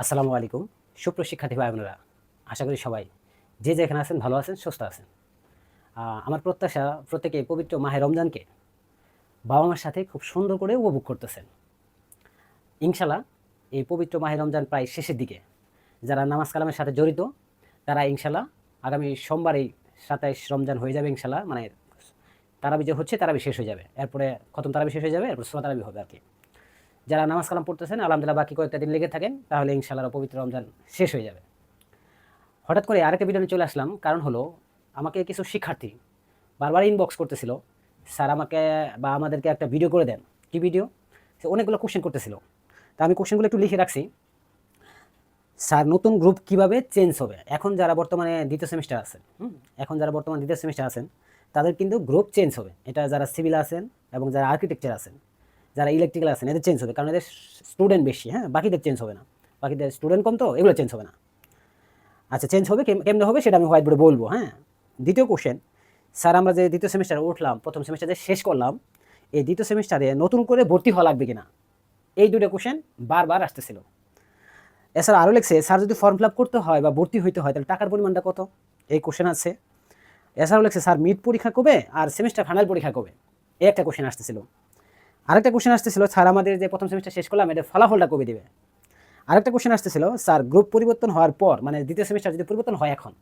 আসসালামু আলাইকুম। সুপ্রশিক্ষার্থী ভাই বোনেরা, আশা করি সবাই যে যেখানে আছেন ভালো আছেন, সুস্থ আছেন। আমার প্রত্যাশা প্রত্যেকে পবিত্র মাহে রমজানকে বাবা-মার সাথে খুব সুন্দর করে উপভোগ করতেছেন। ইনশাআল্লাহ এই পবিত্র মাহে রমজান প্রায় শেষের দিকে যারা নামাজ কালামের সাথে জড়িত তারা ইনশাআল্লাহ আগামী সোমবারেই ২৭ রমজান হয়ে যাবে ইনশাআল্লাহ। মানে তারাবি যে হচ্ছে তারাবি শেষ হয়ে যাবে। এরপরে খতম তারাবি শেষ হয়ে যাবে, এরপর সূরা তারাবি হবে আরকি। যারা নামাজ কালাম পড়তেছেন আলহামদুলিল্লাহ বাকি কয়েকটা দিন লেগে থাকেন তাহলে ইনশাআল্লাহ পবিত্র রমজান শেষ হয়ে যাবে। হঠাৎ করে আরেকটা ভিডিও নিয়ে চলে আসলাম। কারণ হলো আমাকে কিছু শিক্ষার্থী বারবার ইনবক্স করতেছিল, স্যার আমাকে বা আমাদেরকে একটা ভিডিও করে দেন। কি ভিডিও? সে অনেকগুলো কোশ্চেন করতেছিল। তা আমি কোশ্চেনগুলো একটু লিখে রাখছি। স্যার নতুন গ্রুপ কিভাবে চেঞ্জ হবে? এখন যারা বর্তমানে দ্বিতীয় সেমিস্টার আছেন, এখন যারা বর্তমানে দ্বিতীয় সেমিস্টার আছেন তাদের কিন্তু গ্রুপ চেঞ্জ হবে। এটা যারা সিভিল আছেন এবং যারা আর্কিটেকচার আছেন, যারা ইলেকট্রিক্যাল আছেন এদের চেঞ্জ হবে। কারণ এদের স্টুডেন্ট বেশি, বাকিদের চেঞ্জ হবে না। বাকিদের স্টুডেন্ট কম, তো এগুলো চেঞ্জ হবে না। আচ্ছা, চেঞ্জ হবে কেমনে হবে সেটা আমি হোয়াইট বোর্ডে বলবো। দ্বিতীয় কোশ্চেন, স্যার আমরা যে দ্বিতীয় সেমিস্টারে উঠলাম, প্রথম সেমিস্টারে শেষ করলাম, এই দ্বিতীয় সেমিস্টারে নতুন করে ভর্তি হওয়া লাগবে কিনা? এই দুটো কোশ্চেন বারবার আসতেছিল। এছাড়া আরও লিখছে, স্যার যদি ফর্ম ফিল আপ করতে হয় বা ভর্তি হইতে হয় তাহলে টাকার পরিমাণটা কত? এই কোশ্চেন আছে। এছাড়াও লিখছে, স্যার মিড পরীক্ষা কবে আর সেমিস্টার ফাইনাল পরীক্ষা কবে? এই একটা কোশ্চেন আসতেছিল। আরেকটা কোশ্চেন আসতেছিল, স্যার আমাদের যে প্রথম সেমিস্টার শেষ করলাম এটার ফলাফলটা কবে দিবে? আরেকটা কোশ্চেন আসতেছিল, স্যার গ্রুপ পরিবর্তন হওয়ার পর, মানে দ্বিতীয় সেমিস্টার যদি পরিবর্তন হয় এখন,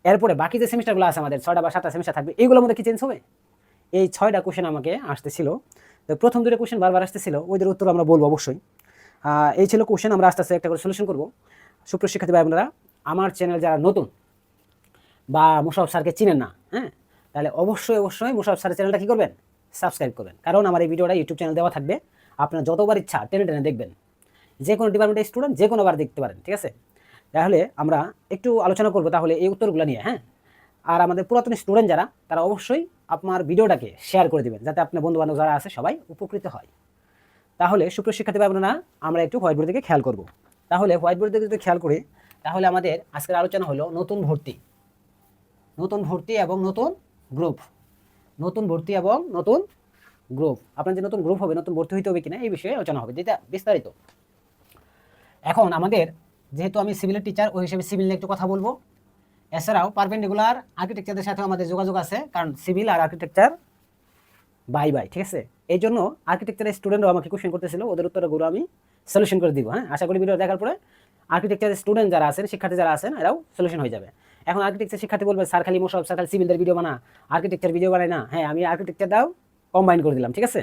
এরপরে বাকি যে সেমিস্টারগুলো আছে আমাদের 6টা বা 7টা সেমিস্টার থাকবে, এইগুলোর মধ্যে কি চেঞ্জ হবে? এই 6টা কোশ্চেন আমাকে আসতেছিল। তো প্রথম দুটো কোশ্চেন বারবার আসতেছিল, ওইদের উত্তর আমরা বলবো অবশ্যই। এই ছিল কোশ্চেন, আমরা আস্তে আস্তে একটা করে সলিউশন করবো। সুপ্রশিক্ষার্থী ভাই বোনেরা, আমার চ্যানেল যারা নতুন বা মুশারফ স্যারকে চিনেন না, তাহলে অবশ্যই অবশ্যই মুশারফ স্যারের চ্যানেলটা কী করবেন? সাবস্ক্রাইব করবেন। কারণ আমার এই ভিডিওটা ইউটিউব চ্যানেল দেওয়া থাকবে, আপনার যতবার ইচ্ছা টেনে টেনে দেখবেন। যে কোনো ডিপার্টমেন্টের স্টুডেন্ট যে কোনোবার দেখতে পারেন, ঠিক আছে? তাহলে আমরা একটু আলোচনা করবো তাহলে এই উত্তরগুলো নিয়ে। আর আমাদের পুরাতন স্টুডেন্ট যারা, তারা অবশ্যই আপনার ভিডিওটাকে শেয়ার করে দিবেন যাতে আপনার বন্ধু বান্ধব যারা আছে সবাই উপকৃত হয়। তাহলে সুপ্রশিক্ষার্থী ভাই বোনেরা, আমরা একটু হোয়াইট বোর্ড দিকে খেয়াল করব। তাহলে হোয়াইট বোর্ড দিকে যদি খেয়াল করি তাহলে আমাদের আজকের আলোচনা হলো নতুন ভর্তি, নতুন ভর্তি এবং নতুন গ্রুপ। নতুন ভর্তি এবং নতুন গ্রুপ, আপনার যে নতুন গ্রুপ হবে, নতুন ভর্তি হইতে হবে কিনা এই বিষয়ে আলোচনা হবে, যেটা বিস্তারিত। এখন আমাদের যেহেতু আমি সিভিলের টিচার, ওই হিসেবে সিভিল নিয়ে একটু কথা বলবো। এছাড়াও পারপেন্ডিকুলার আর্কিটেকচারদের সাথেও আমাদের যোগাযোগ আছে, কারণ সিভিল আর আর্কিটেকচার বাই বাই, ঠিক আছে? এই জন্য আর্কিটেকচারের স্টুডেন্টও আমাকে কোশ্চেন করতেছিল, ওদের উত্তরগুলো আমি সলিউশন করে দিব। আশা করি ভিডিও দেখার পরে আর্কিটেকচারের স্টুডেন্ট যারা আছেন, শিক্ষার্থী যারা আছেন, এরাও সলিউশন হয়ে যাবে। এখন আর্কিটেকচার শিক্ষার্থী বলবে, স্যার খালি মোশারফ স্যার খালি সিভিলদের ভিডিও বানা, আর্কিটেকচার ভিডিও বানায় না। আমি আর্কিটেকচারটাও কম্বাইন করে দিলাম, ঠিক আছে?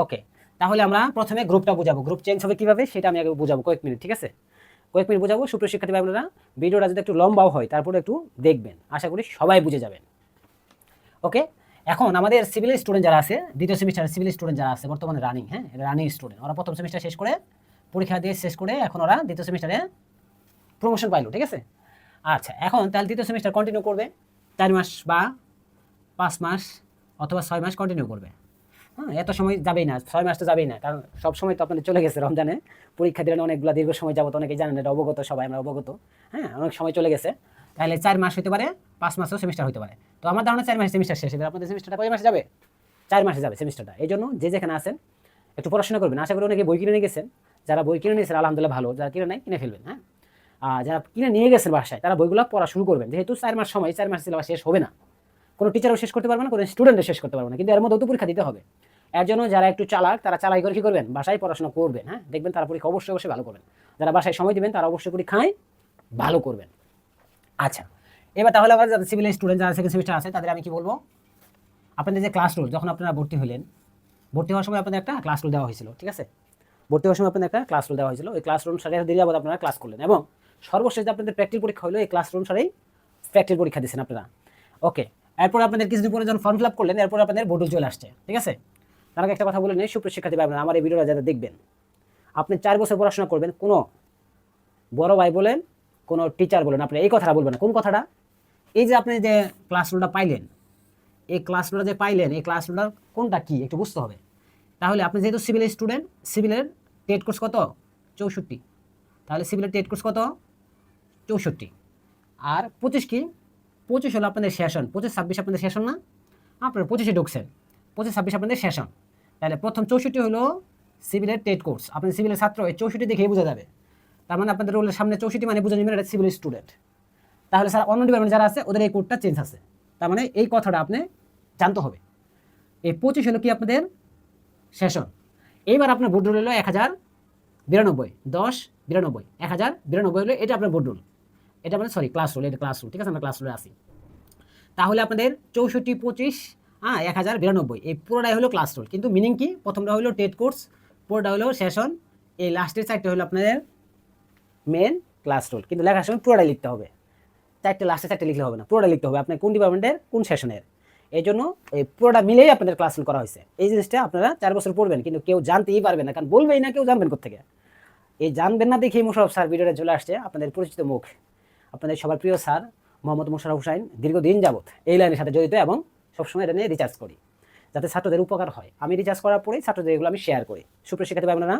ওকে, তাহলে আমরা প্রথমে গ্রুপটা বোঝাবো, গ্রুপ চেঞ্জ হবে কীভাবে সেটা আমি আগে বোঝাবো কয়েক মিনিট, ঠিক আছে? কয়েক মিনিট বোঝাবো। সুপ্রশিক্ষার্থী ভাই বোনেরা, ভিডিওটা যদি একটু লম্বাও হয় তারপরে একটু দেখবেন, আশা করি সবাই বুঝে যাবেন। ওকে, এখন আমাদের সিভিল স্টুডেন্ট যারা আছে, দ্বিতীয় সেমিস্টারের সিভিল স্টুডেন্ট যারা আছে বর্তমানে রানিং, রানিং স্টুডেন্ট, ওরা প্রথম সেমিস্টার শেষ করে পরীক্ষা দিয়ে শেষ করে এখন ওরা দ্বিতীয় সেমিস্টারে প্রমোশন পাইলো, ঠিক আছে? আচ্ছা, এখন তাহলে দ্বিতীয় সেমিস্টার কন্টিনিউ করবে 4 মাস বা 5 মাস অথবা 6 মাস কন্টিনিউ করবে। এত সময় যাবেই না, 6 মাস তো যাবেই না, কারণ সব সময় তো আপনাদের চলে গেছে রমজানে, পরীক্ষা দিলেন অনেকগুলো দীর্ঘ সময় যাবত, অনেকেই জানেন, এটা অবগত, সবাই আমরা অবগত। অনেক সময় চলে গেছে, তাহলে 4 মাস হতে পারে, 5 মাসও সেমিস্টার হতে পারে। তো আমার ধারণা 4 মাসে সেমিস্টার শেষ হবে। আপনাদের সেমিস্টারটা কয় মাসে যাবে? 4 মাসে যাবে সেমিস্টারটা। এই জন্য যে যেখানে আছেন একটু পড়াশোনা করবেন। আশা করি অনেকে বই কিনে নিয়ে গেছেন, যারা বই কিনে নিয়েছেন আলহামদুলিল্লাহ ভালো, যারা কিনে নাই কিনে ফেলবেন। যারা কিনে নিয়ে গেছেন বাসায় তারা বইগুলো পড়া শুরু করবেন, যেহেতু 4 মাস সময়, 4 মাস সিলেবাস শেষ হবে না, কোনো টিচারও শেষ করতে পারবে না, কোনো স্টুডেন্টও শেষ করতে পারবে না, কিন্তু এর মধ্যে তো পরীক্ষা দিতে হবে। এর জন্য যারা একটু চালাক তারা চালাই করে কী করবেন, বাসায় পড়াশোনা করবেন। দেখবেন তারা পরীক্ষা অবশ্যই অবশ্যই ভালো করবেন। যারা বাসায় সময় দেবেন তারা অবশ্যই পরীক্ষায় ভালো করবেন। আচ্ছা, এবার তাহলে আবার যারা সিভিল স্টুডেন্ট যারা সেকেন্ড সেমিস্টার আছে তাদের আমি কি বলবো, আপনাদের যে ক্লাস রুল, যখন আপনারা ভর্তি হলেন, ভর্তি হওয়ার সময় আপনাদের একটা ক্লাস রুল দেওয়া হয়েছিল, ঠিক আছে? ভর্তি হওয়ার সময় আপনাদের একটা ক্লাস রুল দেওয়া হয়েছিল, ওই ক্লাস রুল অনুসারে দেরি যাবত আপনারা ক্লাস করলেন, এবং সর্বশেষ যে আপনাদের প্র্যাকটিক্যাল পরীক্ষা হলো এই ক্লাস রুল অনুসারেই প্র্যাকটিক্যাল পরীক্ষা দিচ্ছেন আপনারা। ওকে, এরপর আপনাদের কিছুদিন পরে যখন ফর্ম ফিল আপ করলেন, এরপর আপনাদের বোর্ডও চলে আসছে, ঠিক আছে? তার আগে একটা কথা বলে নেই, সুপ্রশিক্ষার্থী ভাই বোনেরা, আমার এই ভিডিওটা যারা দেখবেন, আপনি 4 বছর পড়াশোনা করবেন, কোনো বড় ভাই বলেন, কোনো টিচার বলেন, আপনি এই কথাটা বলবেন না। কোন কথাটা? এই যে আপনি যে ক্লাস রুলটা পাইলেন, এই ক্লাস রুলটা যে পাইলেন, এই ক্লাস রুলটার কোনটা কি একটু বুঝতে হবে। তাহলে আপনি যেহেতু সিভিল স্টুডেন্ট, সিভিলের টেট কোর্স কত? 64। তাহলে সিভিলের টেট কোর্স কত? 64। আর 25 কি? 25 হলো আপনাদের সেশন, 25-26 আপনাদের সেশন না? আপনারা 25-এ ঢুকছেন, 25-26 আপনাদের সেশন। তাহলে প্রথম 64 হলো সিভিলের টেট কোর্স। আপনি সিভিলের ছাত্র, এই 64 দেখেই বোঝা যাবে। তার মানে আপনাদের রোলের সামনে 64 মানে বুঝে নেবেন এটা সিভিল স্টুডেন্ট। তাহলে স্যার অন্য ডিপার্টমেন্ট যারা আছে ওদের এই কোডটা চেঞ্জ আছে, তার মানে এই কথাটা আপনি জানতে হবে। এই 25 হলো কি আপনাদের সেশন। এইবার আপনার বোর্ড রুল হলো 1092, 1092, 1092 হলো এটা আপনার বোর্ড রুল, এটা মানে সরি ক্লাস রুল, এটা ক্লাস রুল, ঠিক আছে, আমরা ক্লাস রুলে আসি। তাহলে আপনাদের 64, 25, 1092 এই পুরোটাই হলো ক্লাস রুল, কিন্তু মিনিং কি, প্রথমটা হলো টেট কোর্স, পুরোটা হলো সেশন, এই লাস্টের চারটে হলো আপনাদের মেন ক্লাস রুল। কিন্তু লেখার সময় পুরোটাই লিখতে হবে, চারটে লাস্টে চারটে লিখলে হবে না, পুরোটা লিখতে হবে আপনার কোন ডিপার্টমেন্টের কোন সেশনের। এই জন্য এই পুরোটা মিলেই আপনাদের ক্লাস রুল করা হয়েছে। এই জিনিসটা আপনারা 4 বছর পড়বেন, কিন্তু কেউ জানতেই পারবে না, কারণ বলবেই না, কেউ জানবেন কোথেকে। এই জানবেন না দেখেই মোশাররফ স্যার ভিডিওটা চলে আসছে, আপনাদের পরিচিত মুখ, আপনাদের সবার প্রিয় স্যার মোহাম্মদ মোশাররফ হোসাইন। দীর্ঘদিন যাবত এই লাইনের সাথে জড়িত এবং সবসময় এটা নিয়ে রিচার্জ করি যাতে ছাত্রদের উপকার হয়। আমি রিচার্জ করার পরেই ছাত্রদের এগুলো আমি শেয়ার করি। সুপ্রিয় শিক্ষার্থী ভাই বোনেরা,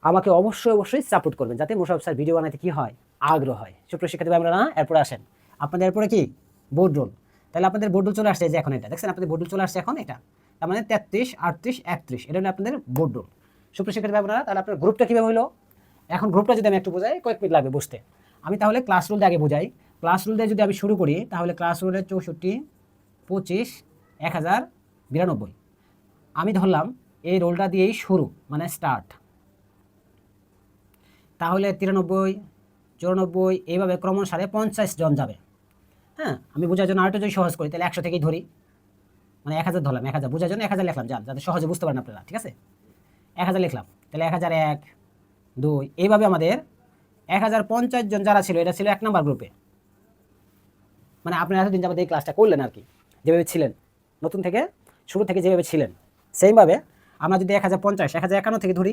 আমাকে অবশ্যই সাপোর্ট করবেন যাতে মোশাররফ স্যার ভিডিও বানাতে কি হয়, আগ্রহ হয়। সুপ্রিয় শিক্ষার্থী ভাই বোনেরা, এরপরে আসেন আপনাদের এরপরে কি বোর্ড রোল। তাহলে আপনাদের বোর্ড রোল চলে আসছে যে এখন এটা দেখছেন, আপনাদের বোর্ড রোল চলে আসছে এখন এটা, তার মানে 33, 38, 31 এটা হলো আপনাদের বোর্ড রোল। সুপ্রিয় শিক্ষার্থী ভাই বোনেরা, তাহলে আপনার গ্রুপটা কীভাবে হলো, এখন গ্রুপটা যদি আমি একটু বোঝাই কয়েক মিনিট লাগবে বুঝতে। আমি তাহলে ক্লাস রুল দিয়ে আগে বোঝাই। ক্লাস রুল দিয়ে যদি আমি শুরু করি তাহলে ক্লাস রুলের 64, 25, 1092 আমি ধরলাম এই রোলটা দিয়েই শুরু মানে স্টার্ট। তাহলে 93, 94 এইভাবে ক্রমশারে 50 জন যাবে। হ্যাঁ, আমি বোঝার জন্য আরেকটা যদি সহজ করি তাহলে 100 থেকেই ধরি, মানে 1000 ধরলাম, 1000 বোঝার জন্য 1000 লিখলাম, যাতে সহজে বুঝতে পারেন আপনারা, ঠিক আছে। 1000 লিখলাম, তাহলে 1001, 2 এইভাবে আমাদের 1050 জন যারা ছিল এটা ছিল 1 নাম্বার গ্রুপে। মানে আপনারা এতদিন যাবত এই ক্লাসটা করলেন আর কি, যেভাবে ছিলেন নতুন থেকে শুরু থেকে যেভাবে ছিলেন সেইভাবে আমরা যদি 1050, 1051 থেকে ধরি,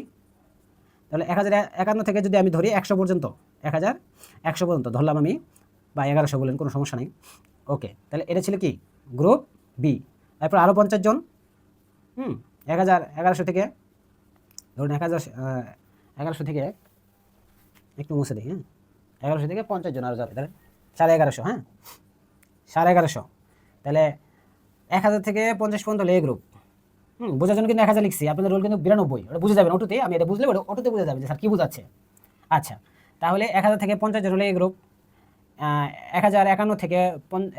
তাহলে 1051 থেকে যদি আমি ধরি 100 পর্যন্ত, 1100 পর্যন্ত ধরলাম আমি, বা 1100 বলেন কোনো সমস্যা নেই, ওকে। তাহলে এটা ছিল কি গ্রুপ বি। তারপর আরও 50 জন, 1100 থেকে ধরুন 1100 থেকে একটু মুছে দিই, 1100 থেকে 50 জন আরও যাবে, তাহলে 1150, 1150। তাহলে 1000 থেকে 50 পর্যন্ত হলো এ গ্রুপ। বোঝার জন্য কিন্তু 1000 লিখছি, আপনাদের রোল কিন্তু 92, ওটা বুঝে যাবেন অটোতে, আমি এটা বুঝলে অটোতে বুঝে যাবে যে স্যার কী বোঝাচ্ছে। আচ্ছা, তাহলে 1000 থেকে 50 জন হলো এ গ্রুপ। 1051 থেকে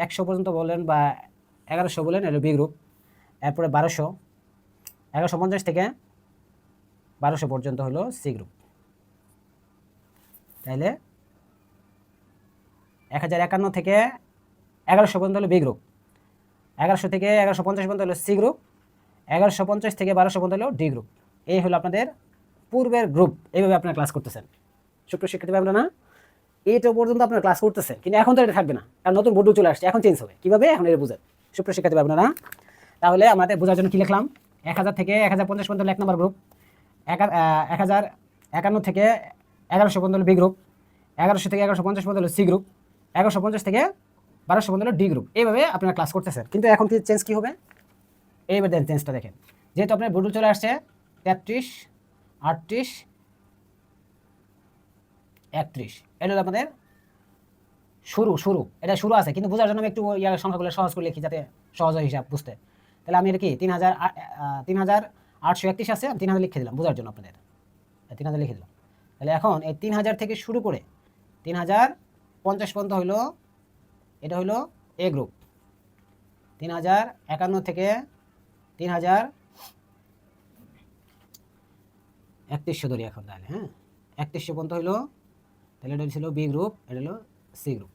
100 পর্যন্ত বলেন বা 1100 বলেন, এটা বি গ্রুপ। এরপরে 1200, 1150 থেকে 1200 পর্যন্ত হলো সি গ্রুপ। তাহলে 1051 থেকে 1100 পর্যন্ত হলো বি গ্রুপ, 1100 থেকে 1150 পর্যন্ত হলো সি গ্রুপ, 1150 থেকে 1200 পর্যন্ত হলো ডি গ্রুপ। এই হলো আপনাদের পূর্বের গ্রুপ। এইভাবে আপনারা ক্লাস করতেছেন। সুপ্রিয় শিক্ষার্থী ভাই বোনেরা, এইটা পর্যন্ত আপনারা ক্লাস করতেছেন, কিন্তু এখন তো এটা থাকবে না, কারণ নতুন বোর্ড চলে আসছে, এখন চেঞ্জ হবে। কীভাবে এখন এটা বুঝেন সুপ্রিয় শিক্ষার্থী ভাই বোনেরা। তাহলে আমাদের বোঝার জন্য কী লিখলাম, 1000 থেকে 1050 পর্যন্ত হলো 1 নম্বর গ্রুপ, 1051 থেকে 1100 পর্যন্ত হলো বি গ্রুপ, 1100 থেকে 1150 পর্যন্ত হলো সি গ্রুপ, 1150 থেকে 1200 পর্যন্ত হলো ডি গ্রুপ। এইভাবে আপনারা ক্লাস করতেছেন, কিন্তু এখন কি চেঞ্জ কী হবে, এইবার দেন চেঞ্জটা দেখেন। যেহেতু আপনার বোর্ড চলে আসছে 33, 38, 31 এটা হলো আপনাদের শুরু এটা শুরু আছে, কিন্তু বোঝার জন্য আমি একটু সংখ্যাগুলো সহজ করে লিখি যাতে সহজ হয় হিসাব বুঝতে। তাহলে আমি এটা কি 3831 আছে, আমি 3000 লিখে দিলাম বোঝার জন্য আপনাদের, 3000 লিখে দিলাম। তাহলে এখন এই 3000 থেকে শুরু করে 3050 পর্যন্ত হইলো, এটা হইলো এ গ্রুপ। 3051 থেকে 3031 ধরি এখন, তাহলে 31 পর্যন্ত হইলো, তাহলে এটা ছিল বি গ্রুপ, এটা হলো সি গ্রুপ।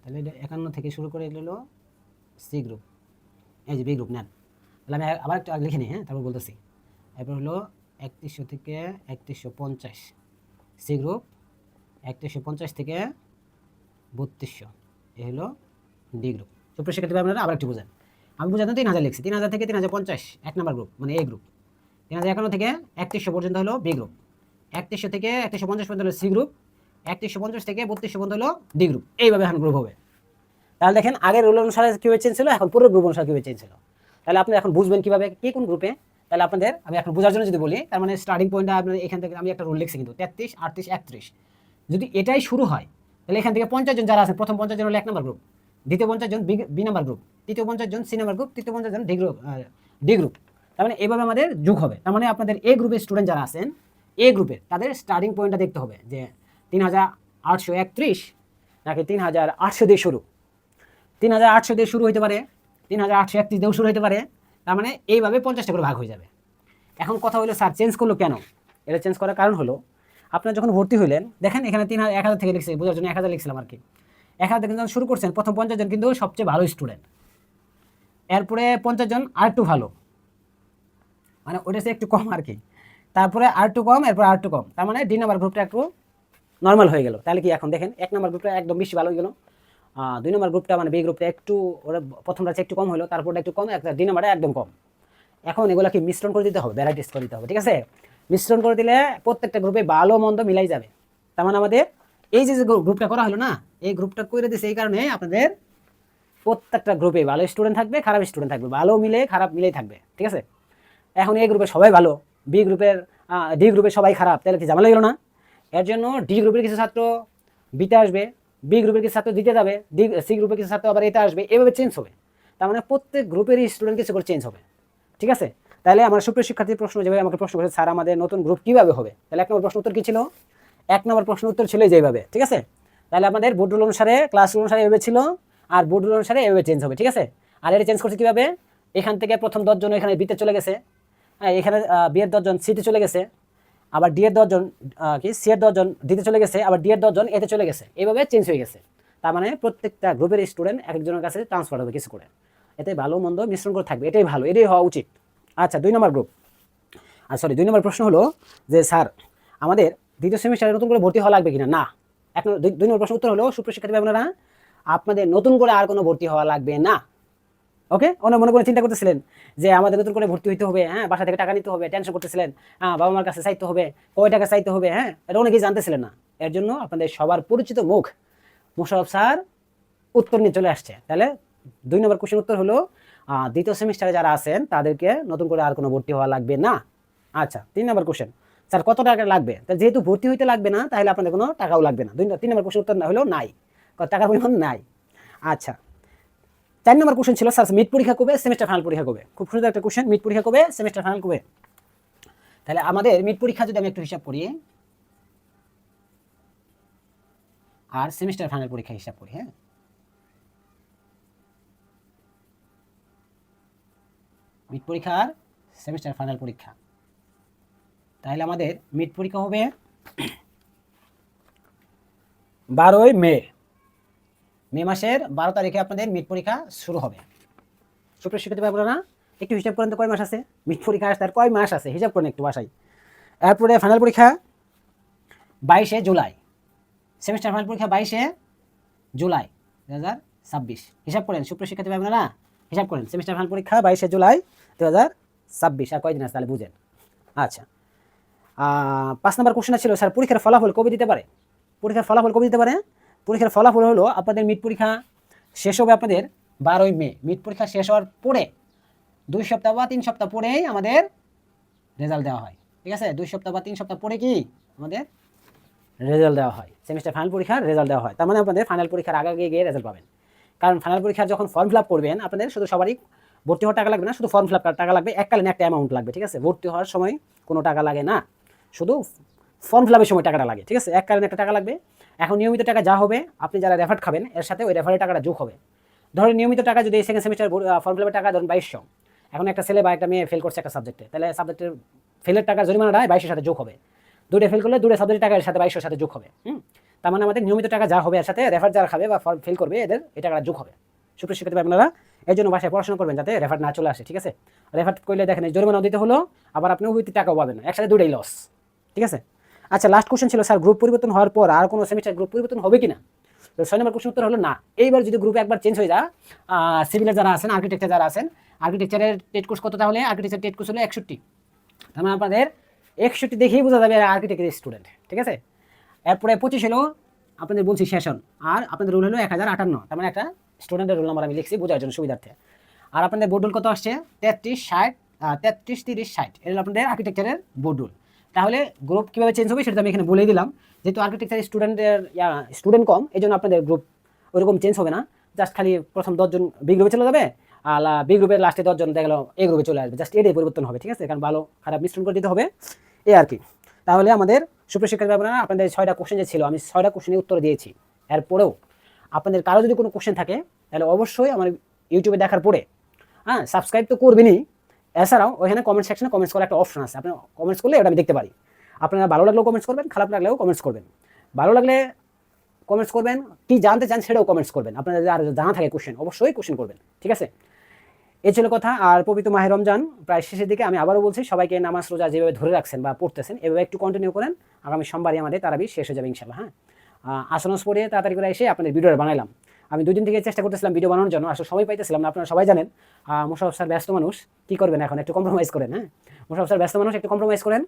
তাহলে এটা 51 থেকে শুরু করে এটা হলো সি গ্রুপ, এই যে বি গ্রুপ নেন। তাহলে আমি আবার একটু লিখে নিই, তারপর বলতেছি। এরপর হলো 3100 থেকে 3150 সি গ্রুপ, 3150 থেকে 3200 এ হলো ডি গ্রুপ। সুপ্রিয় শিক্ষার্থী আপনারা আবার একটু বোঝেন, আমি বোঝাতে 3000 লিখছি, 3000 থেকে 3050 1 নম্বর গ্রুপ মানে এ গ্রুপ, 3051 থেকে 3100 পর্যন্ত হলো বি গ্রুপ, 3100 থেকে 3150 পর্যন্ত হলো সি গ্রুপ, 3150 থেকে 3200 পর্যন্ত হলো ডি গ্রুপ। এইভাবে এখন গ্রুপ হবে। তাহলে দেখেন আগের রুল অনুসারে কীভাবে চেঞ্জ ছিল, এখন পুরো গ্রুপ অনুসারে কীভাবে চেঞ্জ ছিল। তাহলে আপনি এখন বুঝবেন কীভাবে কে কোন গ্রুপে। তাহলে আপনাদের আমি এখন বোঝার জন্য যদি বলি, তার মানে স্টার্টিং পয়েন্টটা আপনাদের এখান থেকে আমি একটা রুল লিখছি কিন্তু 33, 38, 31 যদি এটাই শুরু হয়, তাহলে এখান থেকে 50 জন যারা আছে, প্রথম 50 জন হলো 1 নম্বর গ্রুপ, দ্বিতীয় 50 জন বি নাম্বার গ্রুপ, তৃতীয় 50 জন সি নাম্বার গ্রুপ, তৃতীয় 50 জন ডি গ্রুপ। তার মানে এইভাবে আমাদের যোগ হবে। তার মানে আপনাদের এ গ্রুপের স্টুডেন্ট যারা আছেন, এ গ্রুপের তাদের স্টার্টিং পয়েন্টটা দেখতে হবে যে 3831 নাকি 3800 দিয়ে শুরু, 3800 দিয়ে শুরু হতে পারে, 3831 দিয়েও শুরু হতে পারে। তার মানে এইভাবে 50টা করে ভাগ হয়ে যাবে। এখন কথা হলো স্যার চেঞ্জ করলো কেন? এটা চেঞ্জ করার কারণ হলো আপনারা যখন ভর্তি হইলেন, দেখেন এখানে 1000 থেকে লিখছে, বোঝার জন্য 1000 লিখছিলাম আর কি। 1000 থেকে যখন শুরু করছেন প্রথম 50 জন কিন্তু সবচেয়ে ভালো স্টুডেন্ট, এরপরে 50 জন আর একটু ভালো, মানে ওটা একটু কম আর কি, তারপরে আর একটু কম, এরপর আর একটু কম। তার মানে ডি নাম্বার গ্রুপটা একটু নর্মাল হয়ে গেল। তাহলে কি এখন দেখেন 1 নাম্বার গ্রুপটা একদম বেশি ভালো হয়ে গেল, 2 নম্বর গ্রুপটা মানে বি গ্রুপটা একটু ওরা প্রথমটা একটু কম হলো, তারপরটা একটু কম, একটা ডি নাম্বারটা একদম কম। এখন এগুলোকে মিশ্রণ করে দিতে হবে, ভ্যারাইটিস করে দিতে হবে, ঠিক আছে? মিশ্রণ করে দিলে প্রত্যেকটা গ্রুপে ভালো মন্দ মিলাই যাবে। তার মানে আমাদের এই যে গ্রুপটা করা হলো না, এই গ্রুপটা করে দিয়েছে এই কারণে আপনাদের প্রত্যেকটা গ্রুপে ভালো স্টুডেন্ট থাকবে, খারাপ স্টুডেন্ট থাকবে, ভালো মিলে খারাপ মিলেই থাকবে, ঠিক আছে? এখন এই গ্রুপে সবাই ভালো, বি গ্রুপের ডি গ্রুপে সবাই খারাপ, তাহলে কি ঝামেলা গেল না? এর জন্য ডি গ্রুপের কিছু ছাত্র বিতে আসবে, বি গ্রুপের কিছু ছাত্র দিতে যাবে, সি গ্রুপের কিছু ছাত্র আবার এতে আসবে, এভাবে চেঞ্জ হবে। তার মানে প্রত্যেক গ্রুপেরই স্টুডেন্ট কিছু করে চেঞ্জ হবে, ঠিক আছে? তাহলে আমার সুপ্রিয় শিক্ষার্থীর প্রশ্ন যেভাবে আমাকে প্রশ্ন করেছে, স্যার আমাদের নতুন গ্রুপ কিভাবে হবে? তাহলে 1 নম্বর প্রশ্ন উত্তর কি ছিল? 1 নম্বর প্রশ্ন উত্তর ছিল যেভাবে, ঠিক আছে? তাহলে আমাদের বোর্ড রুল অনুসারে, ক্লাস রুল অনুসারে এভাবে ছিল, আর বোর্ড রুল অনুসারে এভাবে চেঞ্জ হবে, ঠিক আছে? আর এটা চেঞ্জ করছে কিভাবে? এখান থেকে প্রথম 10 জন এখানে বিতে চলে গেছে, এখানে বি এর 10 জন সিতে চলে গেছে, আবার ডি এর 10 জন কি সি এর 10 জন ডিতে চলে গেছে, আবার ডি এর 10 জন এতে চলে গেছে, এইভাবে চেঞ্জ হয়ে গেছে। তার মানে প্রত্যেকটা গ্রুপের স্টুডেন্ট এক একজনের কাছে ট্রান্সফার হবে কিছু করে, এতে ভালো মন্দ মিশ্রণ করে থাকবে, এটাই ভালো, এটাই হওয়া উচিত। আচ্ছা 2 নম্বর গ্রুপ, সরি 2 নম্বর প্রশ্ন হলো যে স্যার আমাদের দ্বিতীয় সেমিস্টারে নতুন করে ভর্তি হওয়া লাগবে কিনা? না। 2 নম্বর প্রশ্ন উত্তর হলো সুপ্রিয় শিক্ষার্থী আপনারা আপনাদের নতুন করে আর কোনো ভর্তি হওয়া লাগবে না। ওকে, মনে করে চিন্তা করতেছিলেন যে আমাদের নতুন করে ভর্তি হইতে হবে, হ্যাঁ বাসা থেকে টাকা নিতে হবে, টেনশন করতেছিলেন, হ্যাঁ বাবা মার কাছে চাইতে হবে, কয় টাকা চাইতে হবে, হ্যাঁ এটা অনেকেই জানতেছিলেন না। এর জন্য আপনাদের সবার পরিচিত মুখ মোশাররফ স্যার উত্তর নিয়ে চলে আসছে। তাহলে 2 নম্বর কোশ্চেন উত্তর হলো দ্বিতীয় সেমিস্টারে যারা আছেন তাদেরকে নতুন করে আর কোনো ভর্তি হওয়া লাগবে না। আচ্ছা 3 নম্বর কোশ্চেন, স্যার কত টাকা লাগবে? যেহেতু ভর্তি হইতে লাগবে না তাহলে আপনাদের কোনো টাকাও লাগবে না। 3 নম্বর কোশ্চেন উত্তর হলো নাই, টাকার পরিমাণ নাই। আচ্ছা 4 নম্বর কোশ্চেন ছিল স্যার মিড পরীক্ষা কবে, সেমিস্টার ফাইনাল পরীক্ষা কবে? খুব সুন্দর একটা কোশ্চেন, মিড পরীক্ষা কবে, সেমিস্টার ফাইনাল কবে? তাহলে আমাদের মিড পরীক্ষা যদি আমি একটু হিসাব করি আর সেমিস্টার ফাইনাল পরীক্ষা হিসাব করি, হ্যাঁ মিড পরীক্ষা আর সেমিস্টার ফাইনাল পরীক্ষা, তাহলে আমাদের মিড পরীক্ষা হবে 12ই মে, মে মাসের 12 তারিখে আপনাদের মিড পরীক্ষা শুরু হবে। সুপ্রিয় শিক্ষার্থী আপনারা একটু হিসাব করেন তো কয় মাস আছে মিড পরীক্ষা আসতে, আর কয় মাস আছে হিসাব করেন একটু বাসায়। এরপরে ফাইনাল পরীক্ষা 22শে জুলাই, সেমিস্টার ফাইনাল পরীক্ষা 22শে জুলাই 2026, হিসাব করেন সুপ্রিয় শিক্ষার্থী আপনারা হিসাব করেন, সেমিস্টার ফাইনাল পরীক্ষা 22শে জুলাই 2026, আর কয়দিন আছে তাহলে বুঝেন। আচ্ছা 5 নম্বর কোশ্চেন ছিল স্যার পরীক্ষার ফলাফল কবে দিতে পারে? পরীক্ষার ফলাফল কবে দিতে পারে? পরীক্ষার ফলাফল হলো আপনাদের মিড পরীক্ষা শেষ হবে আপনাদের 12ই মে, মিড পরীক্ষা শেষ হওয়ার পরে 2 সপ্তাহ বা 3 সপ্তাহ পরেই আমাদের রেজাল্ট দেওয়া হয়, ঠিক আছে? 2 সপ্তাহ বা 3 সপ্তাহ পরে কি আমাদের রেজাল্ট দেওয়া হয়, সেমিস্টার ফাইনাল পরীক্ষার রেজাল্ট দেওয়া হয়। তার মানে আপনাদের ফাইনাল পরীক্ষার আগে গিয়ে রেজাল্ট পাবেন, কারণ ফাইনাল পরীক্ষার যখন ফর্ম ফিল আপ করবেন আপনাদের শুধু সবারই ভর্তি হওয়ার টাকা লাগবে না, শুধু ফর্ম ফিল আপ টাকা লাগবে, এককালীন একটা অ্যামাউন্ট লাগবে, ঠিক আছে? ভর্তি হওয়ার সময় কোনো টাকা লাগে না, শুধু ফর্ম ফিল আপের সময় টাকাটা লাগে, ঠিক আছে? এককালীন একটা টাকা লাগবে। এখন নিয়মিত টাকা যা হবে আপনি যারা রেফার খাবেন এর সাথে ওই রেফারের টাকাটা যোগ হবে। ধরেন নিয়মিত টাকা যদি সেকেন্ড সেমিস্টার ফর্ম ফিল আপের টাকা ধরুন 2200, এখন একটা ছেলে বা একটা মেয়ে ফেল করছে একটা সাবজেক্টে, তাহলে সাবজেক্টের ফেলের টাকা জরিমানাটা 2200 সাথে যোগ হবে, দুটো ফেল করলে দুটো সাবজেক্টের টাকা এর সাথে 2200 সাথে যোগ হবে। তার মানে আমাদের নিয়মিত টাকা যা হবে এর সাথে রেফার যারা খাবে বা ফর্ম ফিল করবে এদের এই টাকাটা যোগ হবে। সুপ্রিয় শিক্ষার্থী আপনারা এই জন্য বাসায় পড়াশোনা করবেন যাতে রেফার না চলে আসে, ঠিক আছে? রেফার করলে দেখেন জরিমানাও দিতে হলো, আবার আপনি উইথ টাকাও পাবেন না, একসাথে দুটোই লস, ঠিক আছে? আচ্ছা লাস্ট কোশ্চেন ছিল স্যার গ্রুপ পরিবর্তন হওয়ার পর আর কোনো সেমিস্টার গ্রুপ পরিবর্তন হবে কিনা? তো 6 নম্বর কোশ্চেন উত্তর হলো না। এইবার যদি গ্রুপ একবার চেঞ্জ হয়ে যায়, সিভিলের যারা আছেন, আর্কিটেকচার যারা আছেন, আর্কিটেকচারের টেট কোর্স কত? তাহলে আর্কিটেকচার টেট কোর্স হলো 61, তার মানে আপনাদের 61 দেখেই বোঝা যাবে আর্কিটেকচারের স্টুডেন্ট, ঠিক আছে? এরপরে 25 হলো আপনাদের বলছি সেশন, আর আপনাদের রোল হলো 1058, তার মানে একটা স্টুডেন্টের রোল নাম্বার আমি লিখছি বোঝার জন্য সুবিধার্থে। আর আপনাদের বোর্ড রোল কত আসছে? 33 60 33 30 60, এটা হলো আপনাদের আর্কিটেকচারের বোর্ড রোল। তাহলে গ্রুপ কীভাবে চেঞ্জ হবে সেটা আমি এখানে বলেই দিলাম, যেহেতু আর্কিটেকচার স্টুডেন্ট কম এই জন্য আপনাদের গ্রুপ ওইরকম চেঞ্জ হবে না, জাস্ট খালি প্রথম 10 জন বি গ্রুপে চলে যাবে, আর বি গ্রুপের লাস্টে 10 জন দেখা গেল এ গ্রুপে চলে আসবে, জাস্ট এটাই পরিবর্তন হবে, ঠিক আছে? কারণ ভালো খারাপ মিশ্রণ করে দিতে হবে এই আর কি। তাহলে আমাদের সুপ্রিয় শিক্ষার্থী ভাই বোনেরা, আপনাদের 6টা কোশ্চেন যে ছিল, আমি 6টা কোশ্চেনের উত্তর দিয়েছি। এরপরেও আপনাদের কারো যদি কোনো কোশ্চেন থাকে তাহলে অবশ্যই আমার ইউটিউবে দেখার পরে সাবস্ক্রাইব তো করবেনই, এছাড়াও ওইখানে কমেন্ট সেকশনে কমেন্টস করার একটা অপশন আছে, আপনি কমেন্টস করলে ওটা আমি দেখতে পারি। আপনারা ভালো লাগলেও কমেন্টস করবেন, খারাপ লাগলেও কমেন্টস করবেন। ভালো লাগলে কমেন্টস করবেন, কি জানতে চান সেটাও কমেন্টস করবেন, আপনাদের আর জানা থাকে কোশ্চেন অবশ্যই কোশ্চেন করবেন, ঠিক আছে? এই ছিল কথা। আর পবিত্র মাহে রমজান প্রায় শেষের দিকে, আমি আবারও বলছি সবাইকে নামাজ রোজা যেভাবে ধরে রাখছেন বা পড়তেছেন এভাবে একটু কন্টিনিউ করেন। আগামী সোমবারই আমাদের তারাবি শেষ হয়ে যাবে ইনশাল্লাহ। হ্যাঁ, আসনাস পড়ে তাড়াতাড়ি করে এসে আপনাদের ভিডিওটা বানাইলাম। আমি 2 দিন থেকে চেষ্টা করতেছিলাম ভিডিও বানানোর জন্য, আসলে সময় পাইতেছিলাম না। আপনারা সবাই জানেন মোশাররফ স্যার ব্যস্ত মানুষ, কি করবেন এখন, একটু কম্প্রোমাইজ করেন। হ্যাঁ, মোশাররফ স্যার ব্যস্ত মানুষ, একটু কম্প্রোমাইজ করেন।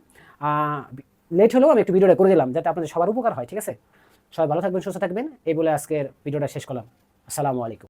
লেট হলেও আমি একটু ভিডিওটা করে দিলাম যাতে আপনাদের সবার উপকার হয়, ঠিক আছে? সবাই ভালো থাকবেন, সুস্থ থাকবেন, এই বলে আজকের ভিডিওটা শেষ করলাম। আসসালামু আলাইকুম।